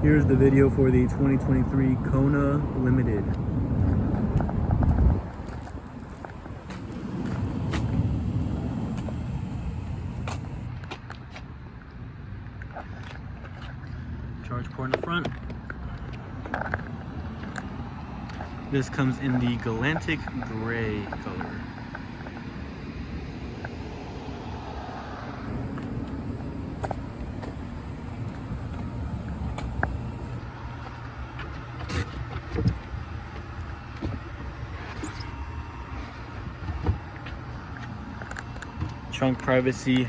Here's the video for the 2023 Kona Limited. Charge port in the front. This comes in the Galantic gray color. Trunk privacy.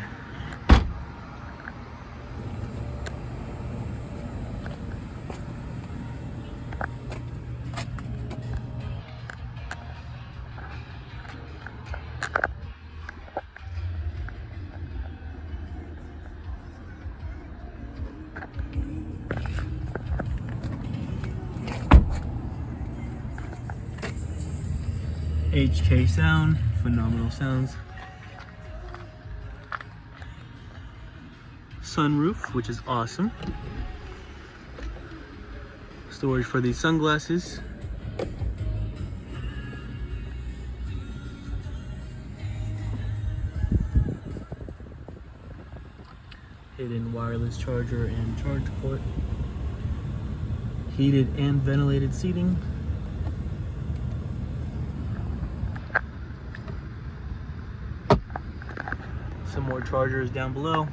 HK sound, phenomenal sounds. Sunroof, which is awesome. Storage for these sunglasses. Hidden wireless charger and charge port. Heated and ventilated seating. Some more chargers down below.